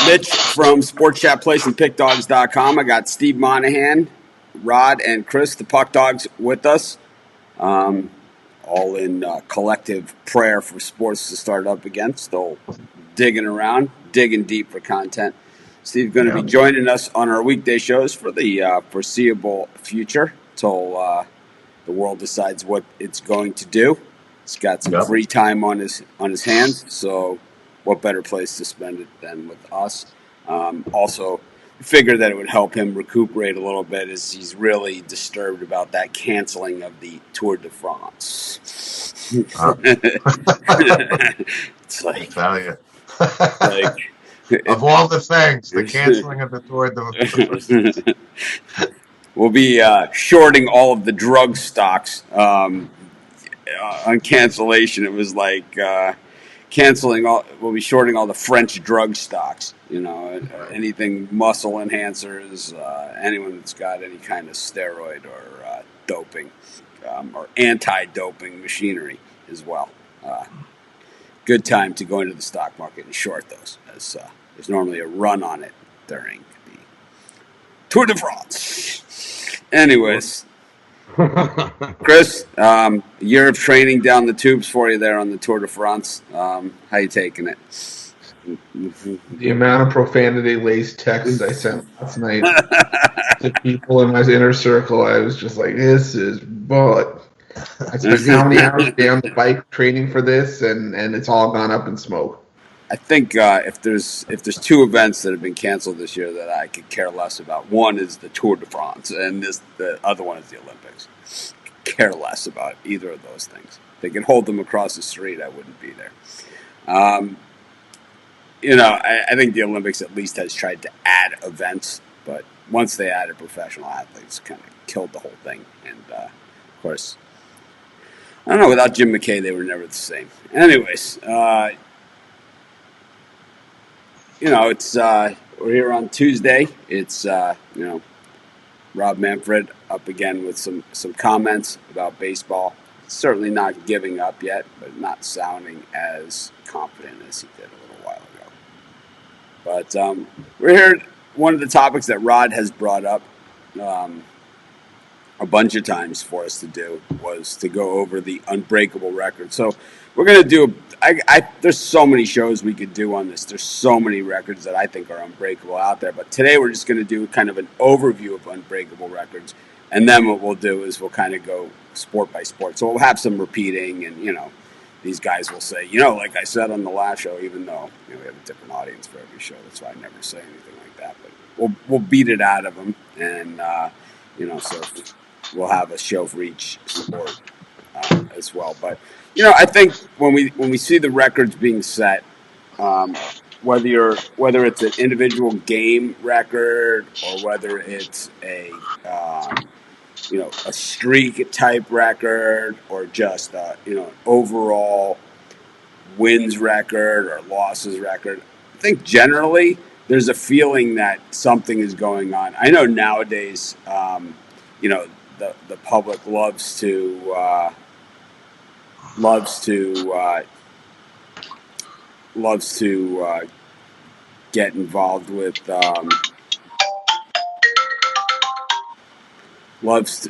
Mitch from sportschatplaceandpickdogs.com. I got Steve Monahan, Rod, and Chris, the Puck Dogs, with us. All in collective prayer for sports to start up again. Still digging around, digging deep for content. Steve's going to be joining us on our weekday shows for the foreseeable future until the world decides what it's going to do. He's got some free time on his hands, so what better place to spend it than with us? Also, figured that it would help him recuperate a little bit as he's really disturbed about that canceling of the Tour de France. It's like, I tell you. Of all the things, the canceling of the Tour de France. We'll be shorting all of the drug stocks on cancellation. It was like we'll be shorting all the French drug stocks, anything muscle enhancers, anyone that's got any kind of steroid or doping or anti-doping machinery as well. Good time to go into the stock market and short those, as there's normally a run on it during the Tour de France. Anyways, Chris, year of training down the tubes for you there on the Tour de France. How you taking it? The amount of profanity-laced texts I sent last night to people in my inner circle, I was just like, this is bull. I spent how many hours down the bike training for this, and it's all gone up in smoke. I think if there's two events that have been canceled this year that I could care less about, one is the Tour de France, and the other one is the Olympics. Care less about either of those things. If they can hold them across the street, I wouldn't be there. I think the Olympics at least has tried to add events, but once they added professional athletes, kind of killed the whole thing. And of course, I don't know. Without Jim McKay, they were never the same. Anyways. It's we're here on Tuesday. It's Rob Manfred up again with some comments about baseball. Certainly not giving up yet, but not sounding as confident as he did a little while ago. But we're here. One of the topics that Rod has brought up a bunch of times for us to do was to go over the Unbreakable record. So we're going to do there's so many shows we could do on this. There's so many records that I think are unbreakable out there. But today we're just going to do kind of an overview of unbreakable records. And then what we'll do is we'll kind of go sport by sport. So we'll have some repeating and, these guys will say, like I said on the last show, even though we have a different audience for every show. That's why I never say anything like that. But we'll beat it out of them. And, so we'll have a show for each sport as well. But, I think when we see the records being set, whether it's an individual game record or whether it's a streak type record or just an overall wins record or losses record, I think generally there's a feeling that something is going on. I know nowadays, the public loves to get involved with with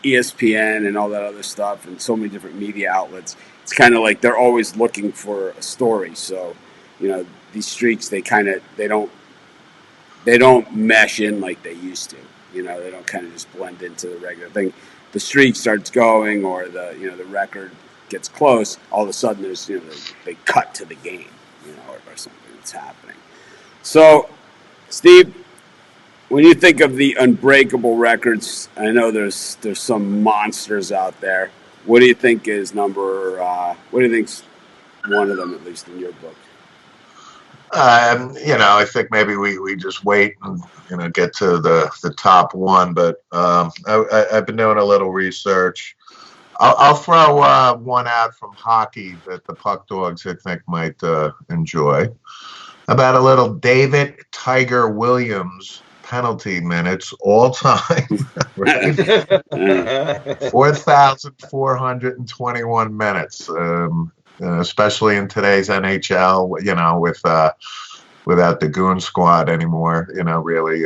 ESPN and all that other stuff and so many different media outlets. It's kind of like they're always looking for a story. So these streaks they don't mesh in like they used to. They don't kind of just blend into the regular thing. The streak starts going, or the record gets close. All of a sudden, there's they cut to the game, or something that's happening. So, Steve, when you think of the unbreakable records, I know there's some monsters out there. What do you think is number? What do you think's one of them, at least in your book? I think maybe we just wait and get to the top one. But I've been doing a little research. I'll throw one out from hockey that the Puck Dogs I think might enjoy. About a little David Tiger Williams penalty minutes all time. Right? 4,421 minutes. Especially in today's NHL, with without the goon squad anymore. Really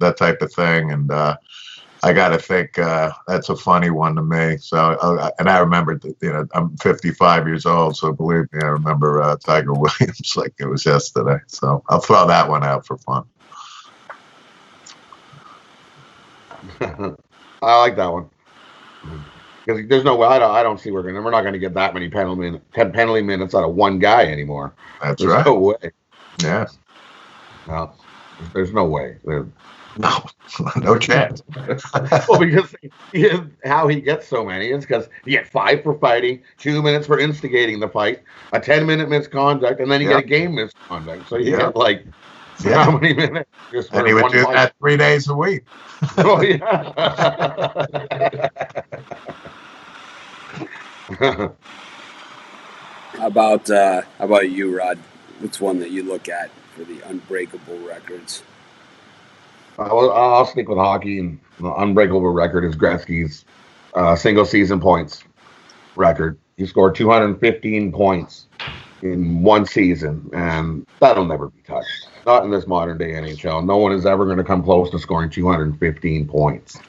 that type of thing. And I got to think that's a funny one to me. So, and I remember that, I'm 55 years old, so believe me, I remember Tiger Williams like it was yesterday. So I'll throw that one out for fun. I like that one because there's no way I don't see we're not going to get that many penalty minutes out of one guy anymore. That's there's right. No way. Yeah. No, there's no way. No chance. Well, because how he gets so many is because he get 5 for fighting, 2 minutes for instigating the fight, a 10-minute misconduct, and then you get a game misconduct. So you get like how many minutes? Just and he would do that 3 days a week. Oh yeah. How about you, Rod? What's one that you look at for the unbreakable records? I'll stick with hockey, and the unbreakable record is Gretzky's single season points record. He scored 215 points in one season, and that'll never be touched. Not in this modern day NHL. No one is ever going to come close to scoring 215 points.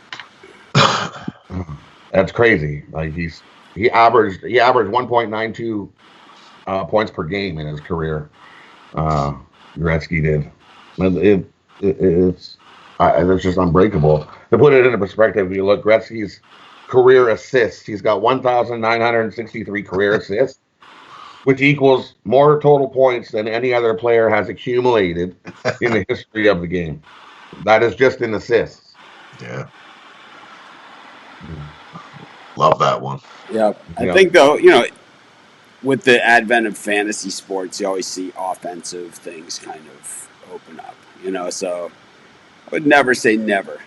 That's crazy. Like he averaged 1.92 points per game in his career. Gretzky did. It's just unbreakable. To put it into perspective, if you look Gretzky's career assists, he's got 1,963 career assists, which equals more total points than any other player has accumulated in the history of the game. That is just in assists. Yeah. Love that one. Yeah. I think, though, with the advent of fantasy sports, you always see offensive things kind of open up, so I would never say never.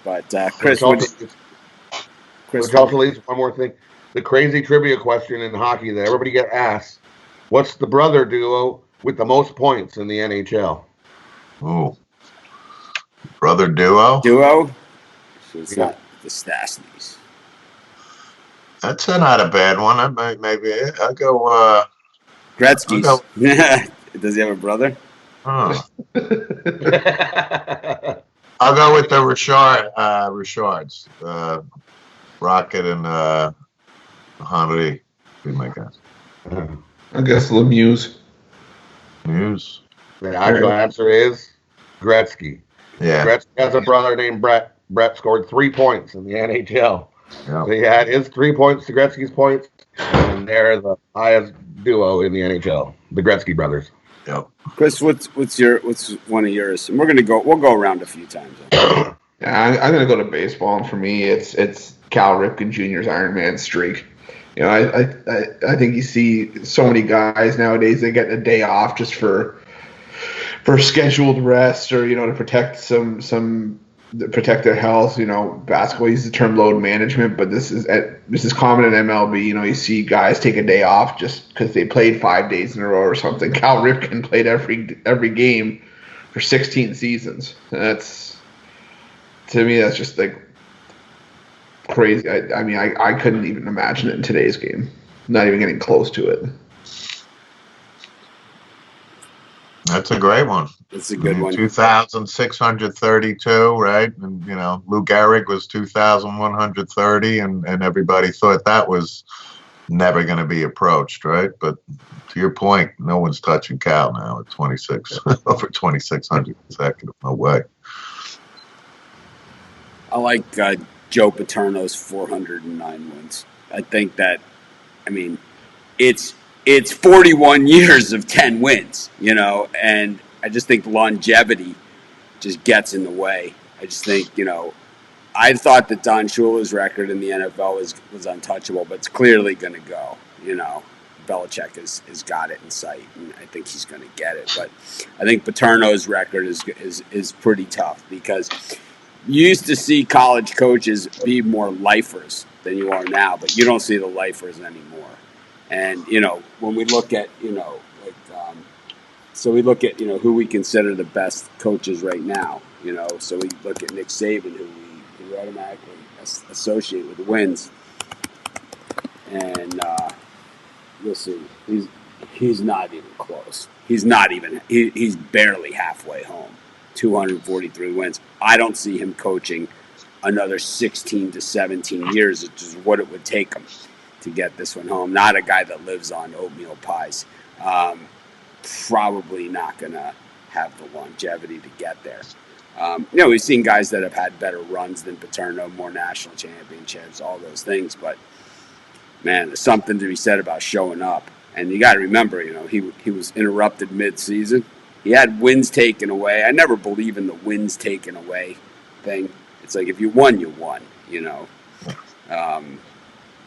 But Chris, which also leads to one more thing. The crazy trivia question in hockey that everybody gets asked, what's the brother duo with the most points in the NHL? Ooh. Brother duo? So it's not the Stastnys. That's not a bad one. Maybe I'll go Gretzky's. Does he have a brother? Huh. I'll go with the Richards. Rocket and Henry. Be my guess. I guess Lemieux. News. The actual answer is Gretzky. Yeah. Gretzky has a brother named Brett. Brett scored 3 points in the NHL. Yeah. So he had his 3 points to Gretzky's points, and they're the highest duo in the NHL, the Gretzky brothers. Yep. Chris, what's one of yours? And we'll go around a few times. Yeah, I'm gonna go to baseball, and for me, it's Cal Ripken Jr.'s Iron Man streak. I think you see so many guys nowadays, they get a day off just for scheduled rest or to protect their health. Basketball uses the term load management, but this is common in MLB. You see guys take a day off just because they played 5 days in a row or something. Cal Ripken played every game for 16 seasons. To me, that's just like crazy. I couldn't even imagine it in today's game. Not even getting close to it. That's a great one. It's a good one. 2,632, right? And Lou Gehrig was 2,130, and everybody thought that was never going to be approached, right? But to your point, no one's touching Cal now at 26 over 2,600 consecutive. No way. I like Joe Paterno's 409 wins. I think that, it's 41 years of 10 wins, and I just think longevity just gets in the way. I just think, I thought that Don Shula's record in the NFL was untouchable, but it's clearly going to go. Belichick has got it in sight, and I think he's going to get it. But I think Paterno's record is pretty tough because you used to see college coaches be more lifers than you are now, but you don't see the lifers anymore. And, when we look at, so we look at, who we consider the best coaches right now, so we look at Nick Saban, who we automatically associate with wins. And you'll see, He's not even close. He's not even. He's barely halfway home. 243 wins. I don't see him coaching another 16 to 17 years, which is what it would take him to get this one home. Not a guy that lives on oatmeal pies. Probably not going to have the longevity to get there. We've seen guys that have had better runs than Paterno, more national championships, all those things. But, man, there's something to be said about showing up. And you got to remember, he was interrupted mid-season. He had wins taken away. I never believe in the wins taken away thing. It's like if you won, you won,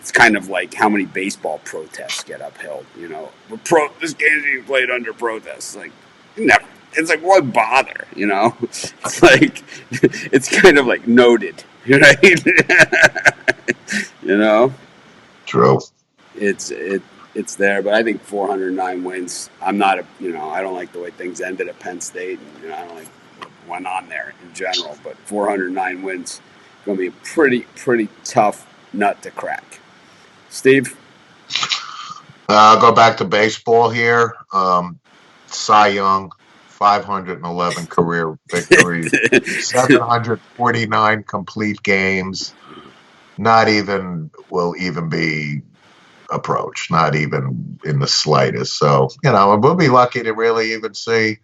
It's kind of like how many baseball protests get upheld, This game's being played under protest. Like, never. It's like, what bother, It's like, it's kind of like noted, right? True. It's there, but I think 409 wins. I'm not I don't like the way things ended at Penn State, and I don't like what went on there in general. But 409 wins is going to be a pretty tough nut to crack. Steve, I'll go back to baseball here. Cy Young, 511 career victories, 749 complete games. Will even be approach, not even in the slightest. So, we'll be lucky to really even see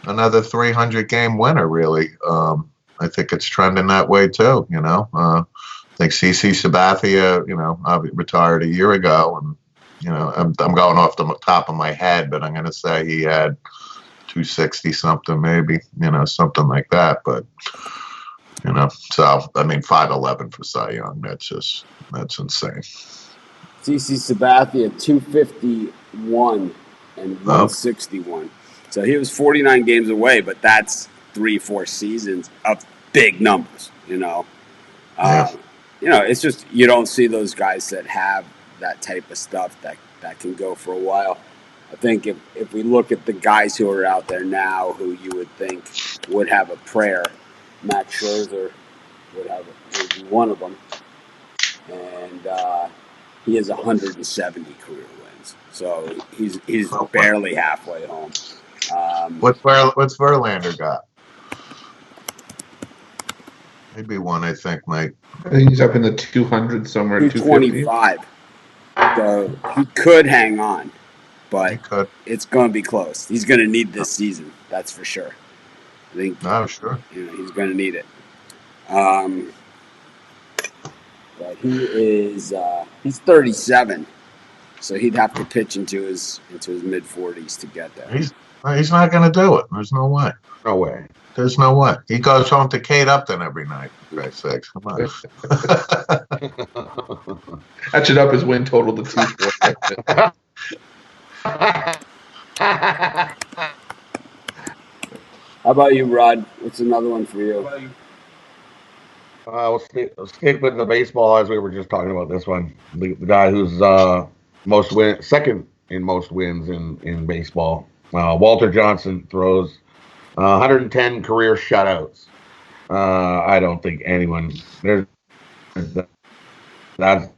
another 300 game winner, really. I think it's trending that way too, I think CC Sabathia, I retired a year ago, and, I'm going off the top of my head, but I'm going to say he had 260 something, maybe, something like that. But, so, 511 for Cy Young, that's insane. CC Sabathia, 251 and 161. So he was 49 games away, but that's 3-4 seasons of big numbers, It's just you don't see those guys that have that type of stuff that can go for a while. I think if we look at the guys who are out there now who you would think would have a prayer, Matt Scherzer would be one of them. And he has 170 career wins. So he's barely halfway home. What's Verlander got? Maybe one, I think, Mike. I think he's up in the 200 somewhere. 225. So he could hang on, but it's going to be close. He's going to need this season. That's for sure. I think. Oh, sure. He's going to need it. But he is he's 37, so he'd have to pitch into his mid 40s to get there. He's not going to do it. There's no way. No way. There's no way. He goes home to Kate Upton every night. For Christ's sakes, come on. That should up his win total to 240. How about you, Rod? What's another one for you? We'll stick with the baseball as we were just talking about this one. The guy who's second in most wins in baseball. Walter Johnson throws 110 career shutouts. I don't think anyone I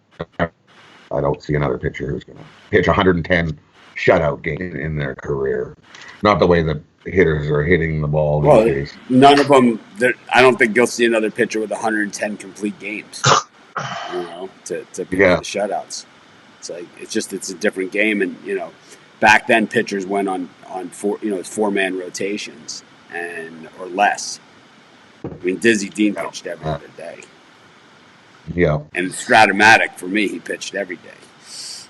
don't see another pitcher who's going to pitch 110 shutout games in their career. Not the way that hitters are hitting the ball these days. None of them. I don't think you'll see another pitcher with 110 complete games. To pick the shutouts. It's a different game, and back then pitchers went on 4-man rotations or less. Dizzy Dean pitched every other day. Yeah. And Stratomatic, for me, he pitched every day.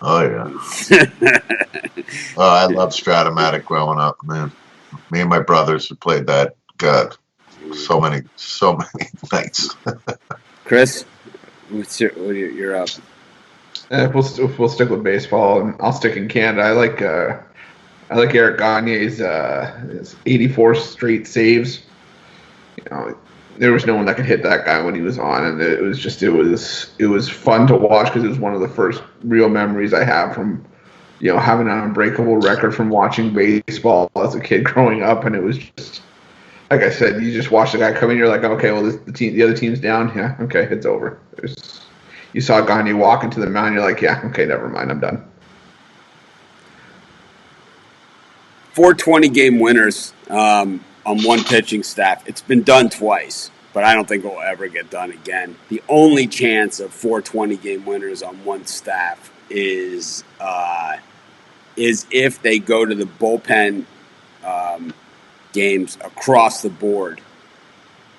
Oh yeah. I loved Stratomatic growing up, man. Me and my brothers have played that. God, so many nights. Chris, you're up. We'll stick with baseball, and I'll stick in Canada. I like Eric Gagne's his 84 straight saves. There was no one that could hit that guy when he was on, and it was fun to watch because it was one of the first real memories I have from having an unbreakable record from watching baseball as a kid growing up, and it was just like I said, you just watch the guy come in, you're like, okay, well the other team's down, yeah, okay, it's over. You saw Gagne walk into the mound, you're like, yeah, okay, never mind, I'm done. 4 20-game winners on one pitching staff. It's been done twice, but I don't think it will ever get done again. The only chance of 4 20-game winners on one staff is if they go to the bullpen games across the board,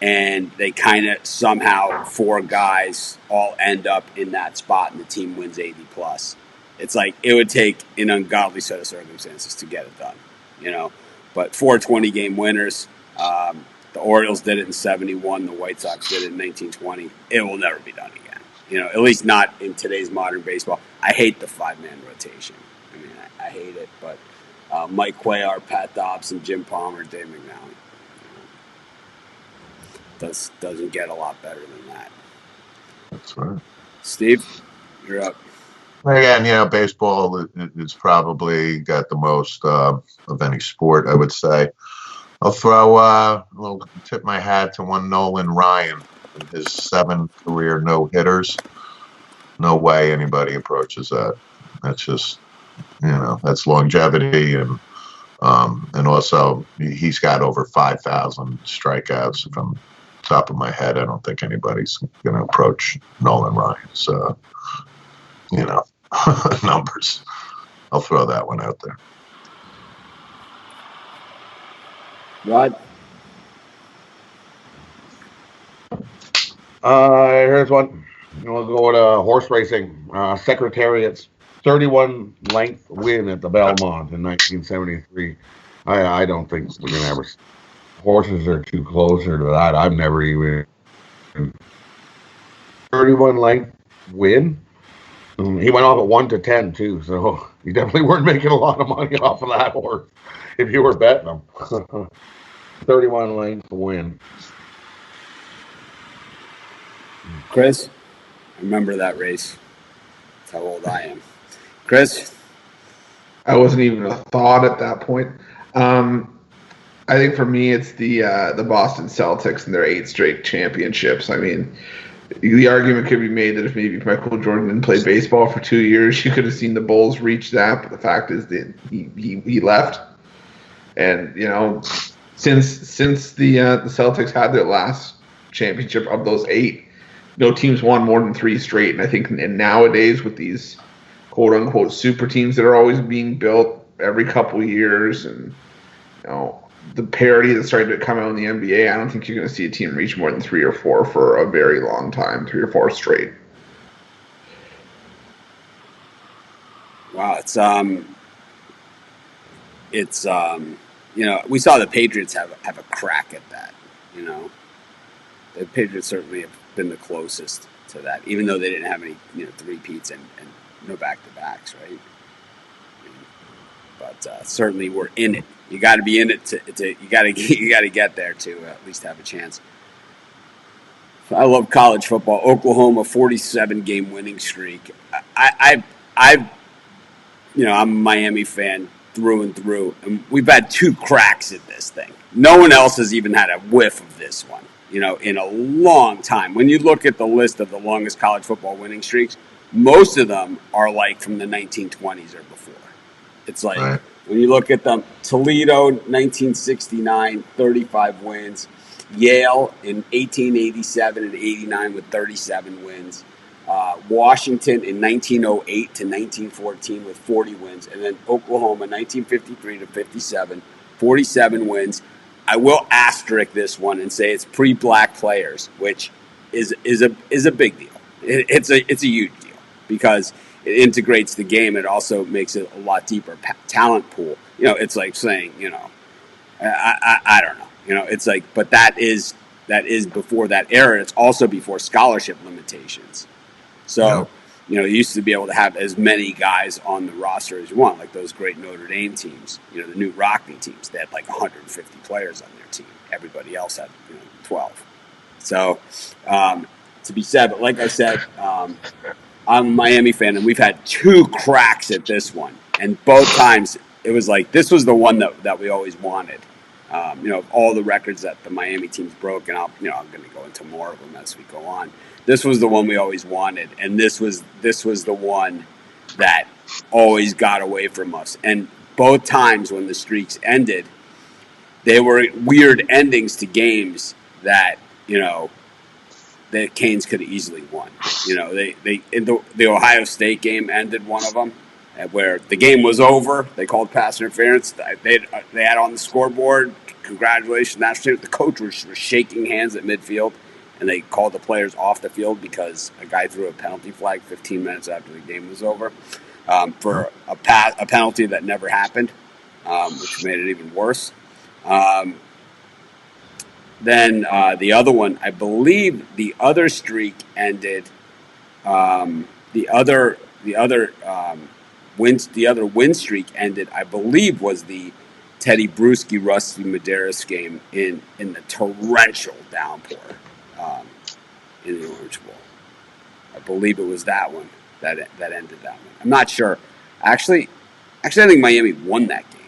and they kind of somehow 4 guys all end up in that spot and the team wins 80 plus. It's like it would take an ungodly set of circumstances to get it done, But 4 20-game winners, the Orioles did it in 71, the White Sox did it in 1920. It will never be done again, at least not in today's modern baseball. I hate the 5-man rotation. I mean, I hate it, but Mike Cuellar, Pat Dobson, Jim Palmer, Dave McNally. Doesn't get a lot better than that. That's right. Steve, you're up. Again, baseball is probably got the most of any sport, I would say. I'll throw tip my hat to one Nolan Ryan, his 7 career no-hitters. No way anybody approaches that. That's just, that's longevity, and also he's got over 5,000 strikeouts. From top of my head, I don't think anybody's going to approach Nolan Ryan's, numbers. I'll throw that one out there. Rod? Here's one. We'll go with horse racing. Secretariat's 31 length win at the Belmont in 1973. I don't think we can ever. Horses are too closer to that. I've never even 31 length win. He went off at 1 to 10 too, so you definitely weren't making a lot of money off of that horse if you were betting him. 31 length win. Chris, I remember that race. That's how old I am. Chris? I wasn't even a thought at that point. I think for me, it's the Boston Celtics and their 8 straight championships. I mean, the argument could be made that if maybe Michael Jordan didn't play baseball for 2 years, you could have seen the Bulls reach that. But the fact is that he left, and since the Celtics had their last championship of those 8, no teams won more than 3 straight. And I think nowadays with these quote unquote super teams that are always being built every couple years, and the parity that's starting to come out in the NBA, I don't think you're going to see a team reach more than 3 or 4 for a very long time, 3 or 4 straight. Wow, we saw the Patriots have a crack at that. The Patriots certainly have been the closest to that, even though they didn't have any 3-peats and no back-to-backs, right? But certainly we're in it. You got to be in it to you got to get there to at least have a chance. I love college football. Oklahoma 47-game winning streak. I'm a Miami fan through and through, and we've had 2 cracks at this thing. No one else has even had a whiff of this one, in a long time. When you look at the list of the longest college football winning streaks, most of them are like from the 1920s or before. It's like, right. When you look at them, Toledo, 1969, 35 wins. Yale in 1887 and 89 with 37 wins. Washington in 1908 to 1914 with 40 wins. And then Oklahoma, 1953 to 57, 47 wins. I will asterisk this one and say it's pre-black players, which is a big deal. It's a huge deal because it integrates the game. It also makes it a lot deeper talent pool. It's like saying, I don't know. It's like, but that is before that era. It's also before scholarship limitations. So, you used to be able to have as many guys on the roster as you want, like those great Notre Dame teams, the Newt Rockne teams. They had like 150 players on their team. Everybody else had 12. So, to be said, but like I said, I'm a Miami fan, and we've had 2 cracks at this one. And both times it was like, this was the one that we always wanted. All the records that the Miami teams broke, and I'm going to go into more of them as we go on. This was the one we always wanted, and this was the one that always got away from us. And both times when the streaks ended, they were weird endings to games that, that Canes could have easily won. They in the Ohio State game ended one of them, where the game was over. They called pass interference. They had on the scoreboard, congratulations, national team. The coach was shaking hands at midfield, and they called the players off the field because a guy threw a penalty flag 15 minutes after the game was over for a penalty that never happened, which made it even worse. Then the other one, I believe, the other streak ended. The other win streak ended, I believe, was the Teddy Bruschi Rusty Medeiros game in the torrential downpour in the Orange Bowl. I believe it was that one that ended that one. I'm not sure. Actually, I think Miami won that game.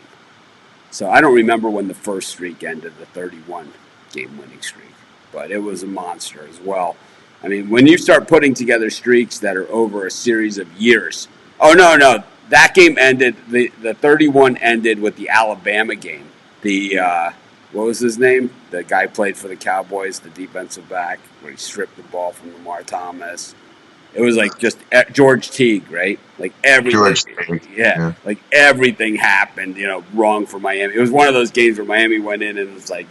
So I don't remember when the first streak ended, the 31 game winning streak, but it was a monster as well. I mean, when you start putting together streaks that are over a series of years. Oh, no. That game ended, the 31 ended with the Alabama game. What was his name? The guy played for the Cowboys, the defensive back, where he stripped the ball from Lamar Thomas. It was like just George Teague, right? Like everything. George Teague. Yeah, like everything happened, wrong for Miami. It was one of those games where Miami went in and it was like,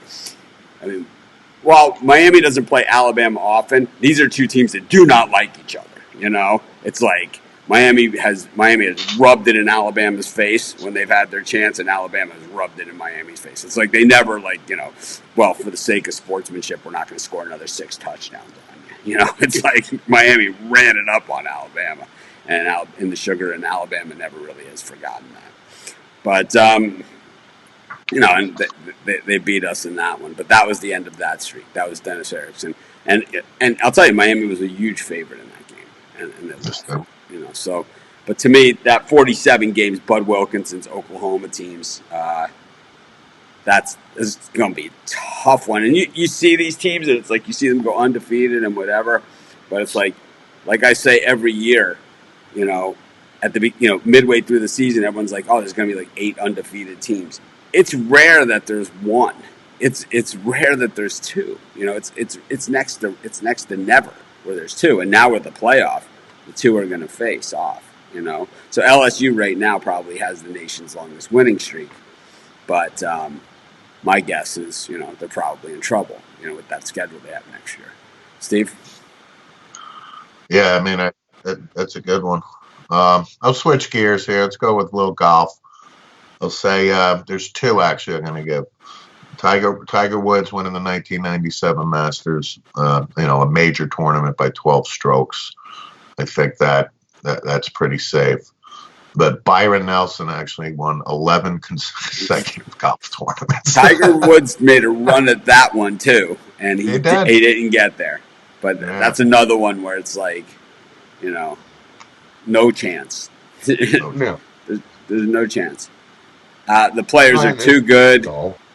I mean, while Miami doesn't play Alabama often, these are two teams that do not like each other. It's like Miami has rubbed it in Alabama's face when they've had their chance, and Alabama has rubbed it in Miami's face. It's like they never well, for the sake of sportsmanship, we're not going to score another 6 touchdowns on you. It's like Miami ran it up on Alabama, and in the sugar, and Alabama never really has forgotten that. But and they beat us in that one. But that was the end of that streak. That was Dennis Erickson. And I'll tell you, Miami was a huge favorite in that game. And it was, so. But to me, that 47 games, Bud Wilkinson's Oklahoma teams, that's going to be a tough one. And you see these teams, and it's like you see them go undefeated and whatever. But it's like I say every year, at the midway through the season, everyone's like, oh, there's going to be like 8 undefeated teams. It's rare that there's one. It's rare that there's 2. It's next to never where there's 2. And now with the playoff, the 2 are going to face off. So LSU right now probably has the nation's longest winning streak, but my guess is they're probably in trouble. With that schedule they have next year. Steve? Yeah, I mean that's a good one. I'll switch gears here. Let's go with a little golf. I'll say there's 2 actually I'm going to give. Tiger Woods winning the 1997 Masters, a major tournament by 12 strokes. I think that's pretty safe. But Byron Nelson actually won 11 consecutive golf tournaments. Tiger Woods made a run at that one too, and he didn't get there. But that's another one where it's like, no chance. No. There's no chance. The players are too good.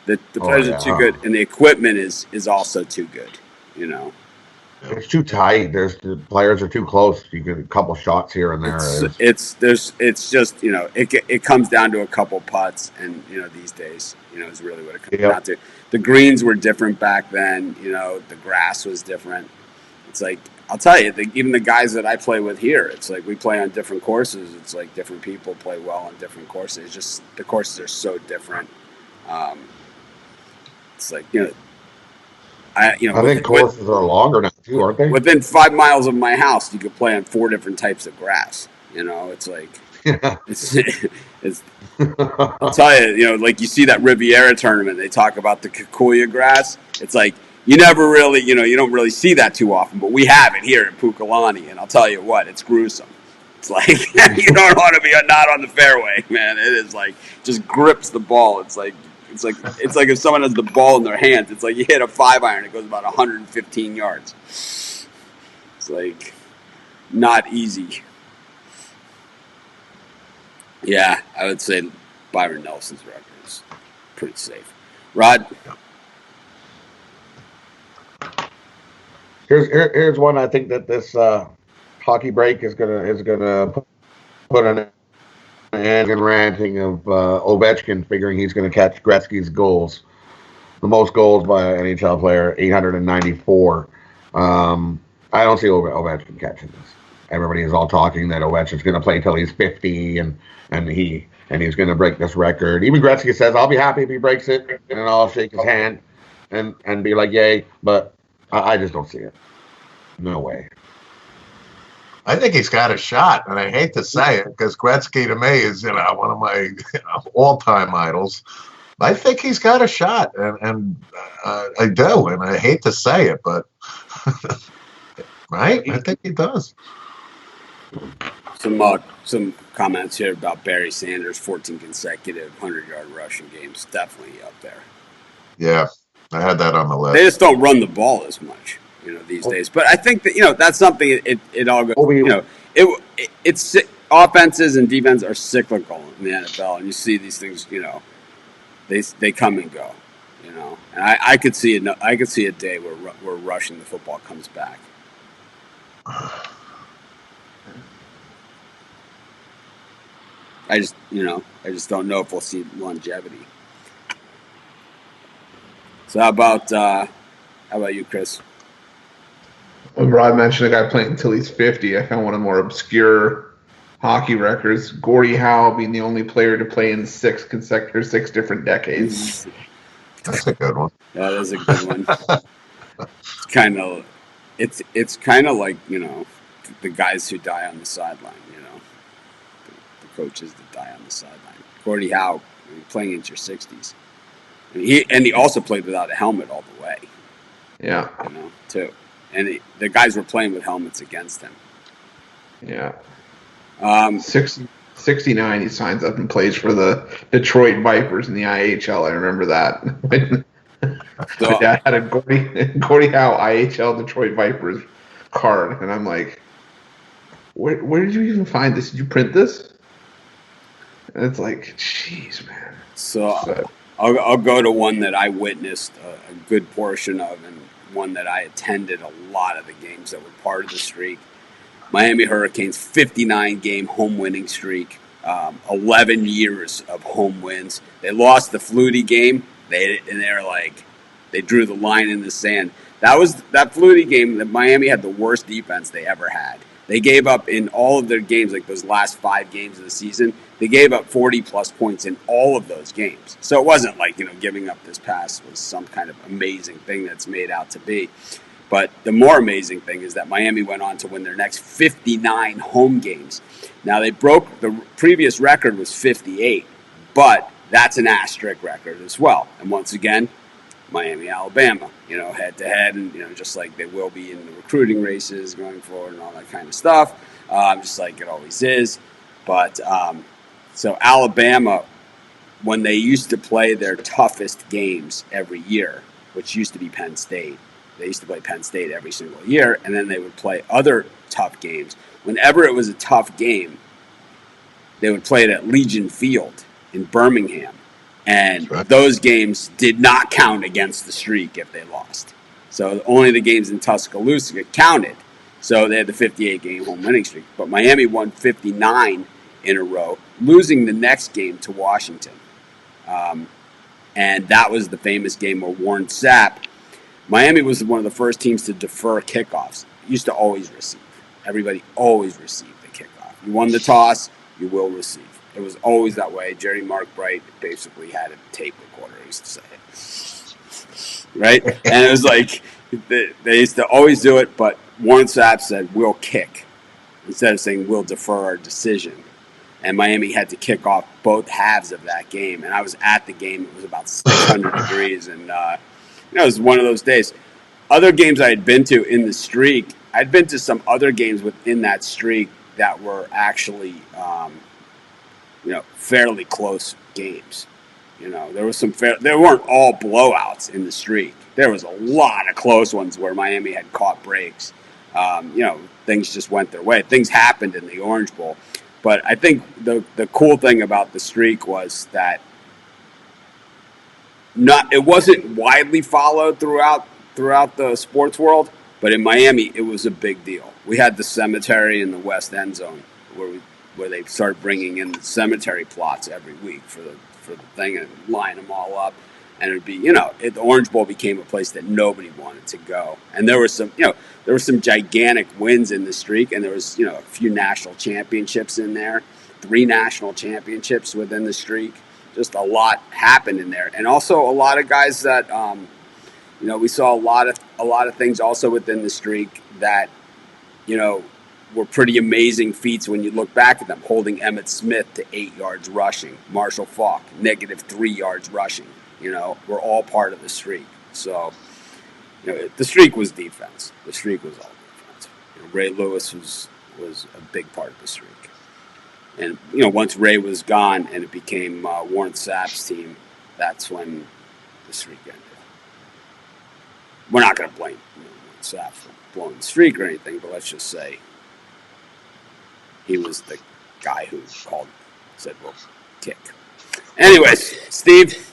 The players are too good, and the equipment is also too good. It's too tight. The players are too close. You get a couple shots here and there. It's just it comes down to a couple putts, and these days is really what it comes down to. The greens were different back then. The grass was different. It's like I'll tell you, even the guys that I play with here, it's like we play on different courses. It's like different people play well on different courses. It's just the courses are so different. It's like I think courses are longer now too, aren't they? Within 5 miles of my house, you could play on 4 different types of grass. It's like it's. I'll tell you, like you see that Riviera tournament, they talk about the Kikuyu grass. It's like you never really, you don't really see that too often, but we have it here in Pukalani, and I'll tell you what, it's gruesome. It's like you don't want to be not on the fairway, man. It is like just grips the ball. It's like if someone has the ball in their hands. It's like you hit a 5-iron, it goes about 115 yards. It's like not easy. Yeah, I would say Byron Nelson's record is pretty safe. Rod? Here's one I think that this hockey break is gonna put an and ranting of Ovechkin figuring he's going to catch Gretzky's goals. The most goals by an NHL player, 894. I don't see Ovechkin catching this. Everybody is all talking that Ovechkin's going to play till he's 50 and he's going to break this record. Even Gretzky says, I'll be happy if he breaks it, and I'll shake his hand and be like, yay. But I just don't see it. No way. I think he's got a shot, and I hate to say it because Gretzky to me is, one of my all-time idols. I think he's got a shot, and I do, and I hate to say it, but right, I think he does. Some comments here about Barry Sanders' 14 consecutive 100-yard rushing games. Definitely up there. Yeah, I had that on the list. They just don't run the ball as much, these days. But I think that that's something. It all goes. It's offenses and defense are cyclical in the NFL, and you see these things. They come and go. And I could see it. I could see a day where rushing the football comes back. I just don't know if we'll see longevity. So how about you, Chris? When Rod mentioned a guy playing until he's 50, I found one of the more obscure hockey records. Gordie Howe being the only player to play in 6 different decades. That's a good one. That is a good one. It's kind of like the guys who die on the sideline. The coaches that die on the sideline. Gordie Howe playing into your 60s. And he also played without a helmet all the way. Yeah. Too. And the guys were playing with helmets against him. Yeah. 69, he signs up and plays for the Detroit Vipers in the IHL. I remember that. So, my dad had a Gordie Howe IHL Detroit Vipers card, and I'm like, where did you even find this? Did you print this? And it's like, jeez, man. So I'll go to one that I witnessed a good portion of, and one that I attended a lot of the games that were part of the streak. Miami Hurricanes 59-game home winning streak, 11 years of home wins. They lost the Flutie game, they drew the line in the sand. That Flutie game that Miami had the worst defense they ever had. They gave up in all of their games, like those last 5 games of the season, they gave up 40-plus points in all of those games. So it wasn't like, giving up this pass was some kind of amazing thing that's made out to be. But the more amazing thing is that Miami went on to win their next 59 home games. Now, they broke the previous record was 58, but that's an asterisk record as well. And once again, Miami, Alabama, head-to-head, and, just like they will be in the recruiting races going forward and all that kind of stuff, just like it always is. But so Alabama, when they used to play their toughest games every year, which used to be Penn State, they used to play Penn State every single year, and then they would play other tough games. Whenever it was a tough game, they would play it at Legion Field in Birmingham. And those games did not count against the streak if they lost. So only the games in Tuscaloosa counted. So they had the 58-game home winning streak. But Miami won 59 in a row, losing the next game to Washington. And that was the famous game where Warren Sapp, Miami was one of the first teams to defer kickoffs. It used to always receive. Everybody always received the kickoff. You won the toss, you will receive. It was always that way. Jerry Mark Bright basically had a tape recorder, he used to say it. Right? And it was like, they used to always do it, but Warren Sapp said, we'll kick, instead of saying, we'll defer our decision. And Miami had to kick off both halves of that game. And I was at the game. It was about 600 degrees. And, it was one of those days. Other games I had been to in the streak, I'd been to some other games within that streak that were actually, fairly close games. There was there weren't all blowouts in the streak. There was a lot of close ones where Miami had caught breaks. Things just went their way. Things happened in the Orange Bowl. But I think the cool thing about the streak was that it wasn't widely followed throughout the sports world, but in Miami it was a big deal. We had the cemetery in the West End Zone where where they started bringing in cemetery plots every week for the thing and line them all up. And it'd be, the Orange Bowl became a place that nobody wanted to go. And there were some gigantic wins in the streak, and there was, a few national championships in there, 3 national championships within the streak. Just a lot happened in there, and also a lot of guys that, we saw a lot of things also within the streak that, were pretty amazing feats when you look back at them. Holding Emmitt Smith to 8 yards rushing, Marshall Faulk -3 yards rushing. Were all part of the streak. So, the streak was defense. The streak was all defense. Ray Lewis was a big part of the streak. And, once Ray was gone and it became Warren Sapp's team, that's when the streak ended. We're not going to blame Warren Sapp for blowing the streak or anything, but let's just say he was the guy who said, well, kick. Anyways, Steve.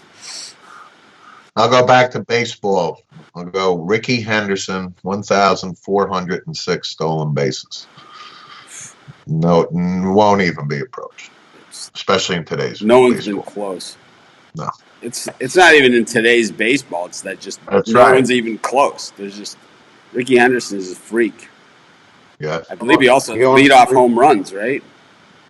I'll go back to baseball. I'll go Ricky Henderson, 1,406 stolen bases. No, won't even be approached, especially in today's no one's baseball. Been close. No. It's not even in today's baseball. It's that just That's no right. one's even close. There's just Ricky Henderson is a freak. Yeah. I believe he also lead off home runs, right?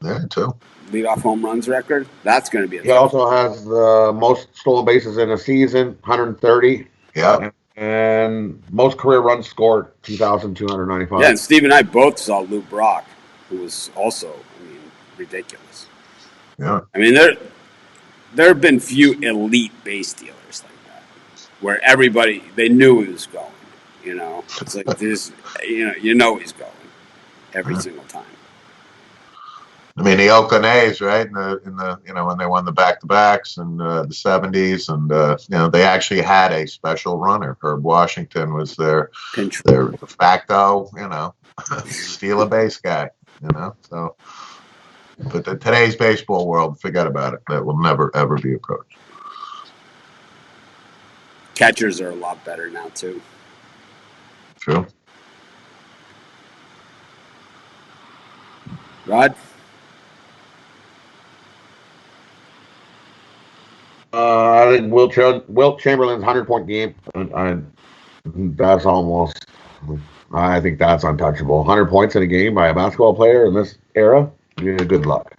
Yeah, too. Lead off home runs record. That's going to be. He also has the most stolen bases in a season, 130. Yeah. And most career runs scored, 2,295. Yeah, and Steve and I both saw Lou Brock, who was also, ridiculous. Yeah. There have been few elite base dealers like that, where everybody, they knew he was going. It's like this, he's going every single time. The Oakland A's, right? In the when they won the back-to-backs in the 70s, and they actually had a special runner. Herb Washington was their de facto, steal a base guy, So, but today's baseball world, forget about it. That will never ever be approached. Catchers are a lot better now too. True. Rod? I think Wilt Chamberlain's 100-point game. That's almost. I think that's untouchable. 100 points in a game by a basketball player in this era. Yeah, good luck.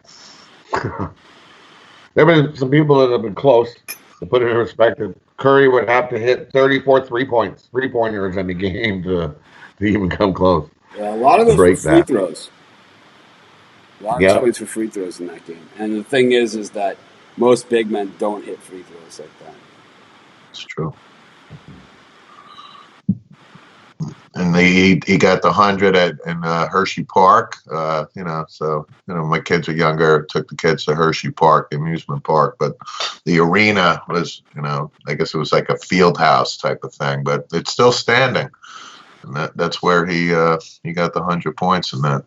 There have been some people that have been close. To put it in perspective, Curry would have to hit 34 three-pointers in the game to even come close. Yeah, a lot of those were free throws. A lot of points for free throws in that game. And the thing is that most big men don't hit free throws like that. It's true. And he got the 100 in Hershey Park, So my kids are younger. Took the kids to Hershey Park, the amusement park, but the arena was, I guess it was like a field house type of thing, but it's still standing, and that's where he got the 100 points in that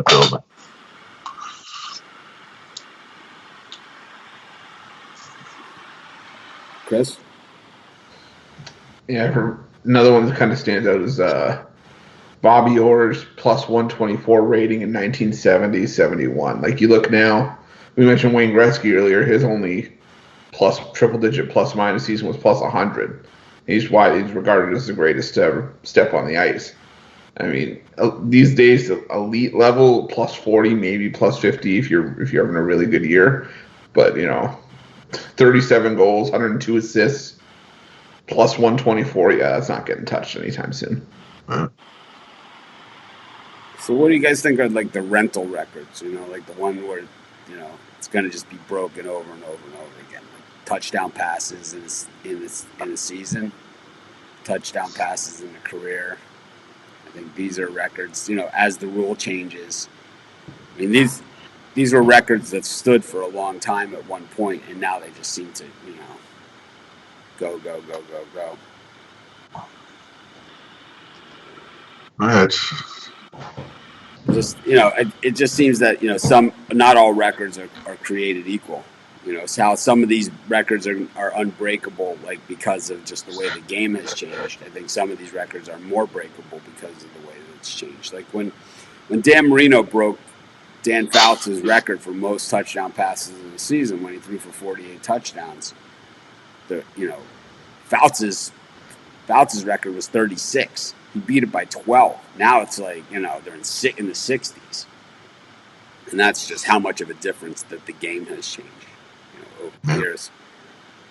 building. Chris? Yeah, another one that kind of stands out is Bobby Orr's plus 124 rating in 1970-71. Like, you look now, we mentioned Wayne Gretzky earlier, his only triple-digit plus-minus season was plus 100. He's regarded as the greatest to ever step on the ice. These days, elite level, plus 40, maybe plus 50 if you're having a really good year. But, 37 goals, 102 assists, plus 124. Yeah, that's not getting touched anytime soon. So what do you guys think are like the rental records? Like the one where, it's going to just be broken over and over and over again. Like touchdown passes in a season, touchdown passes in a career. I think these are records, as the rule changes. These were records that stood for a long time at one point, and now they just seem to, go. It's just, it just seems that, not all records are created equal. It's how some of these records are unbreakable, like because of just the way the game has changed. I think some of these records are more breakable because of the way that it's changed. Like when Dan Marino broke Dan Fouts' record for most touchdown passes in the season when he threw for 48 touchdowns. Fouts' record was 36. He beat it by 12. Now it's like, they're in the 60s. And that's just how much of a difference that the game has changed over the years.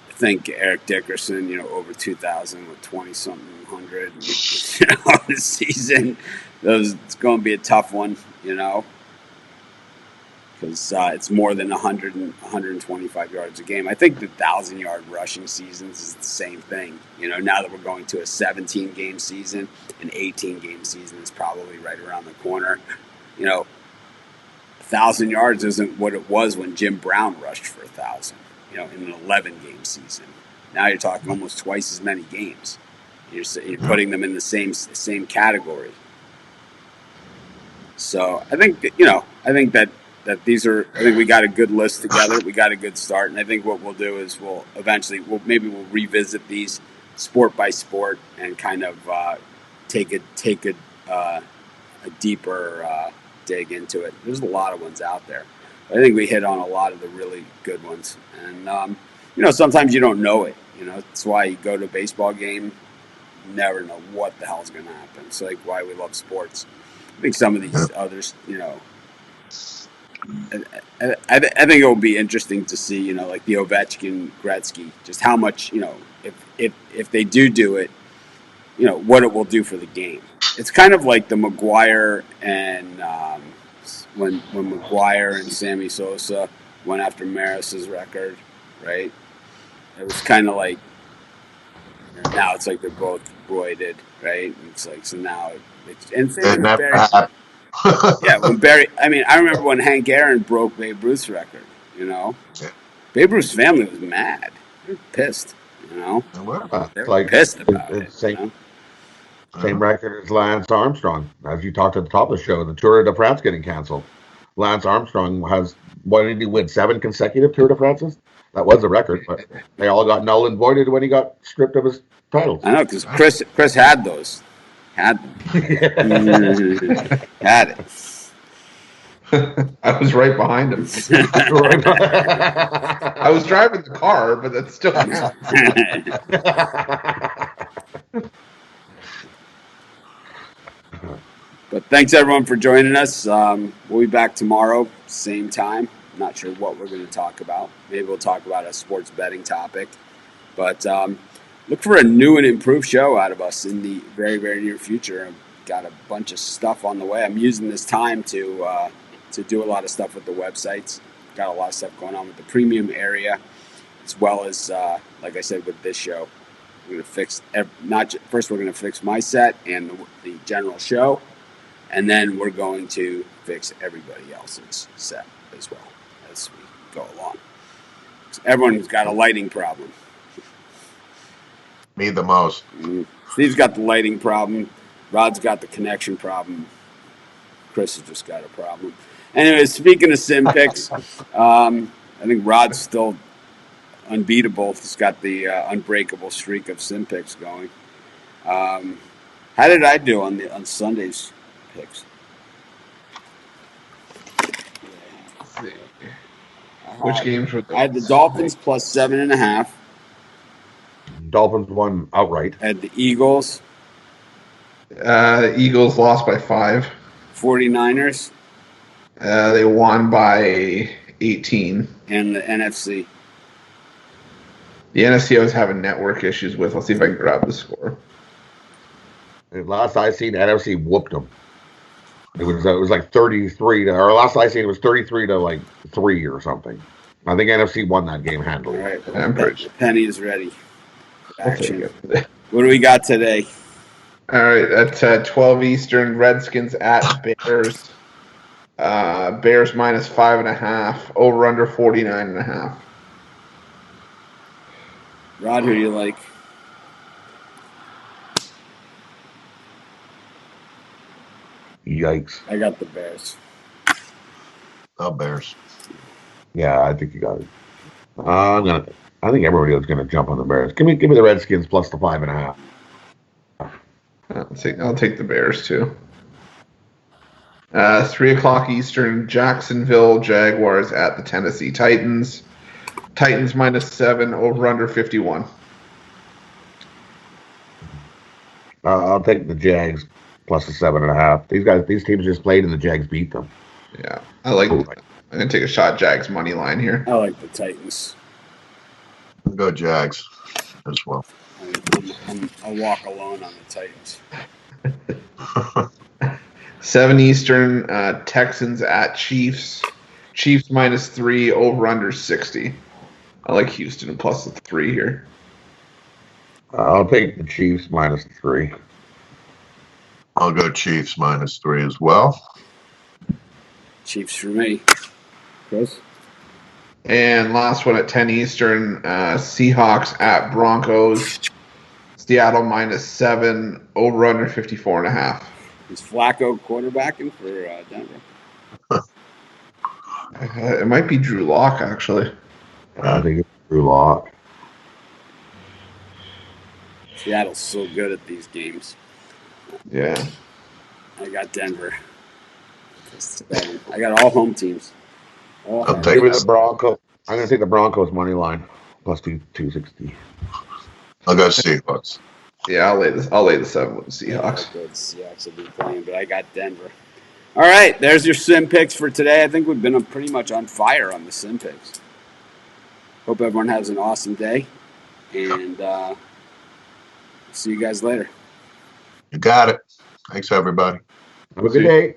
I think Eric Dickerson, over 2,000 with 20-something hundred, this season. It's going to be a tough one, because it's more than 100 and 125 yards a game. I think the 1,000-yard rushing seasons is the same thing. Now that we're going to a 17-game season, an 18-game season is probably right around the corner. 1,000 yards isn't what it was when Jim Brown rushed for 1,000, in an 11-game season. Now you're talking almost twice as many games. You're putting them in the same category. So I think that these are. I think we got a good list together. We got a good start, and I think what we'll do is we'll revisit these sport by sport and kind of take a deeper dig into it. There's a lot of ones out there. I think we hit on a lot of the really good ones, and sometimes you don't know it. That's why you go to a baseball game, you never know what the hell's going to happen. It's like why we love sports. I think some of these others, I think it will be interesting to see, like the Ovechkin, Gretzky, just how much, if they do it, what it will do for the game. It's kind of like the McGuire and when McGuire and Sammy Sosa went after Maris's record, right? It was kind of like, now it's like they're both roided, right? And it's like, so now and same with Barry. Yeah, when Barry, I remember when Hank Aaron broke Babe Ruth's record, Babe Ruth's family was mad. They were pissed, They were pissed about it. Same record as Lance Armstrong. As you talked at the top of the show, the Tour de France getting canceled. Lance Armstrong has, what did he win, 7 consecutive Tour de France's? That was a record, but they all got null and voided when he got stripped of his titles. I know, because Chris had those. Had them. Had it. I was right behind him. I was driving the car, but that's still But thanks everyone for joining us. We'll be back tomorrow, same time. I'm not sure what we're going to talk about. Maybe we'll talk about a sports betting topic. But look for a new and improved show out of us in the very, very near future. I've got a bunch of stuff on the way. I'm using this time to do a lot of stuff with the websites. Got a lot of stuff going on with the premium area, as well as, like I said, with this show. We're going to fix first. We're going to fix my set and the general show, and then we're going to fix everybody else's set as well as we go along. So everyone's got a lighting problem. Me the most. Steve's got the lighting problem. Rod's got the connection problem. Chris has just got a problem. Anyway, speaking of sim picks, I think Rod's still unbeatable. He's got the unbreakable streak of sim picks going. How did I do on Sunday's picks? Let's see. Which games were those? I had the Dolphins plus 7.5. Dolphins won outright. I had the Eagles. The Eagles lost by 5. 49ers. They won by 18. And the NFC. The NFC I was having network issues with. I'll see if I can grab the score. Last I seen, the NFC whooped them. It was like 33 to, or last I seen it was 33 to like 3 or something. I think NFC won that game handily. All right, Penny is ready. Action. What do we got today? All right, that's 12 Eastern. Redskins at Bears. Bears minus 5.5. Over under 49.5. Rod, who do you like? Yikes! I got the Bears. Oh, Bears. Yeah, I think you got it. I think everybody is gonna jump on the Bears. Give me the Redskins plus the 5.5. I'll take the Bears too. 3 o'clock Eastern, Jacksonville Jaguars at the Tennessee Titans. Titans -7, over under 51. I'll take the Jags plus the 7.5. These teams just played and the Jags beat them. Yeah, I'm gonna take a shot Jags money line here. I like the Titans. I'll go Jags as well. I'll walk alone on the Titans. 7 Eastern, Texans at Chiefs. Chiefs -3, over under 60. I like Houston plus the 3 here. I'll take the Chiefs -3. I'll go Chiefs -3 as well. Chiefs for me. Chris? And last one at 10 Eastern, Seahawks at Broncos. Seattle -7, over under 54.5. Is Flacco quarterbacking for Denver? It might be Drew Lock, actually. I think it's Drew Lock. Seattle's so good at these games. Yeah. I got Denver. I got all home teams. I'll take the Broncos. I'm going to take the Broncos money line plus 260. I'll go Seahawks. Yeah, I'll lay the 7 with the Seahawks. The Seahawks will be playing, but I got Denver. All right, there's your sim picks for today. I think we've been pretty much on fire on the sim picks. Hope everyone has an awesome day, and see you guys later. You got it. Thanks, everybody. Have a good day.